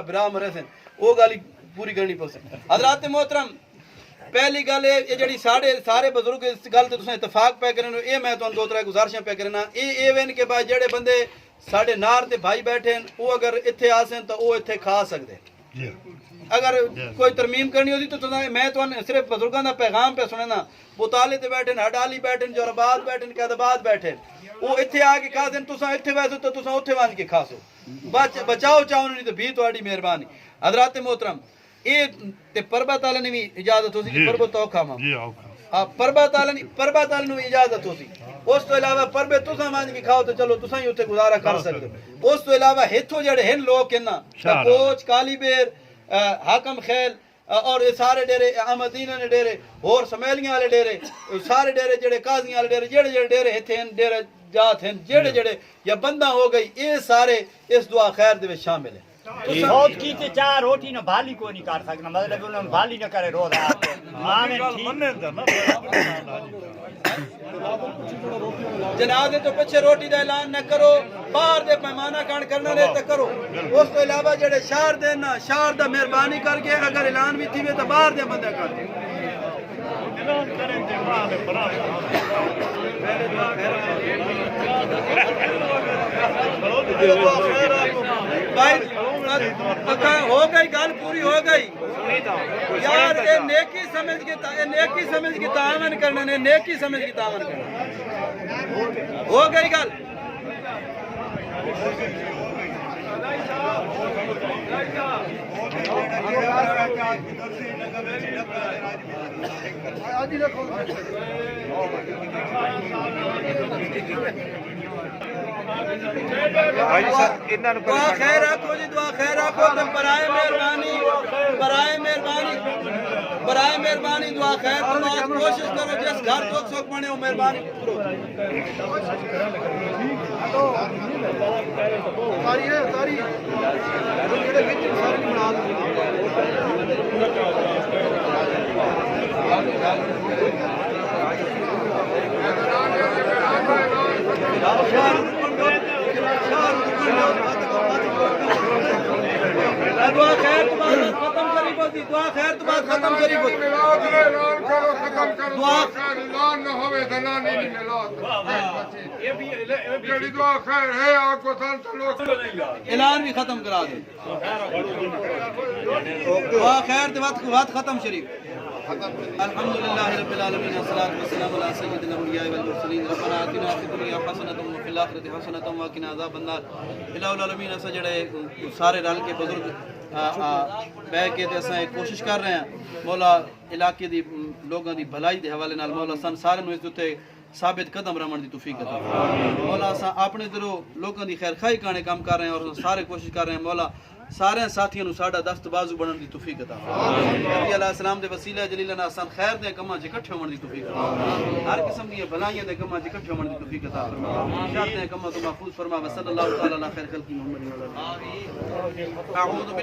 برا مرے سے وہ گل پوری کرنی پوسی حضرات محترم پہلی گل یہ جڑی سارے بزرگ اس گل تے تساں اتفاق پہ کرن اے میں تانوں دو ترے گزارشاں پہ کرنا اے وین کے بعد جڑے بندے ساڈے نار تے بھائی بیٹھے ہیں وہ اگر ایتھے آسیں تو وہ ایتھے کھا سکدے اگر کوئی ترمیم کرنی ہوتی تو میں تو صرف بزرگاں دا پیغام پہ سننا بوتالے تے بیٹھے ہڈالی بیٹھے جوراباد بیٹھے قیدآباد بیٹھے وہ ایتھے آ کے کھا دین تساں ایتھے ویسو تو تساں اوتھے وان کے کھا سو بچاؤ چاہو نہیں تو بھی تہاڈی مہربانی حضرات محترم اے تے پربت تعالی نے بھی اجازت ہوسی کہ پربت تو کھاواں ہاں پربت تعالی نے اجازت ہوسی اس تو علاوہ پربے تساں وان کے کھاؤ تو چلو تساں ہی اوتھے گزارا کر سکدے اس تو علاوہ ہتھوں جڑے ہیں لوگ ہیں نا کوچ کالی بیر حاکم خیل اور یہ سارے ڈیرے احمدین نے ڈیرے اور سمیلیاں والے ڈیرے سارے ڈیرے جڑے قاضیاں والے ڈیرے جڑے ڈیرے ہتھے ہیں ڈیرے جات ہیں جڑے یا بندہ ہو گئی یہ سارے اس دعا خیر دے وچ شامل ہیں بہت کی تے چار روٹی نہ بھالی کو نہیں کر سکنا مطلب انہوں بھالی نہ کرے روز جنازے تو پیچھے روٹی دا اعلان نہ کرو باہر دے پیمانہ کان کرنا نے تے کرو اس تو علاوہ جڑے شہر دے نا شہر دا مہربانی کر کے اگر اعلان بھی تھیوے تے باہر دے بندے کر دے اعلان کریں تے ماں دے ہو گئی گل پوری ہو گئی یار یہ نیکی سمجھ کے تعاون کرنا نے نیکی سمجھ کے تعاون کرنا ہو گئی گل دعا خیر رکھو جی دعا خیر رکھو تو برائے مہربانی دعا خیر تو کوشش کرو جس گھر دکھ سکھ بنے ہو مہربانی دعا خیر تو بات ختم کری ہوتی دعا خیر تو بات ختم کری ہوتی دعا اعلان نہ ہوے زنانی نہیں ملاد یہ بھی دعا خیر ہے آپ کو سن لوگ اعلان بھی ختم کرا دیں دعا خیر تو بات ختم شریف الحمدللہ رب العالمین والصلاة والسلام علی سید الانبیاء والمرسلین ربنا آتنا فی الدنیا حسنۃ وفی الآخرۃ حسنۃ وقنا عذاب النار الہ العالمین اسا جڑے سارے رل کے بزرگ بہ کے تے اساں کوشش کر رہے ہیں مولا علاقے دی لوگاں دی بھلائی دے حوالے نال مولا سن سارے نوں اس تے ثابت قدم رمن دی توفیق عطا مولا اساں اپنے دلوں لوگاں دی خیر خواہی کانے کام کر رہے ہیں اور سارے کوشش کر رہے ہیں مولا سارے ساتھیوں نوں ساڈا دست بازو بنن دی توفیق عطا نبی علیہ السلام دے وسیلہ جلیل نال اساں خیر دے کماں وچ اکٹھے ہون دی توفیق عطا ہر قسم دی بھلائیاں دے کماں وچ اکٹھے ہون دی توفیق عطا فرما شر دے کماں تو محفوظ فرما صلی اللہ تعالی علی خیر خلق محمد و علی آلہ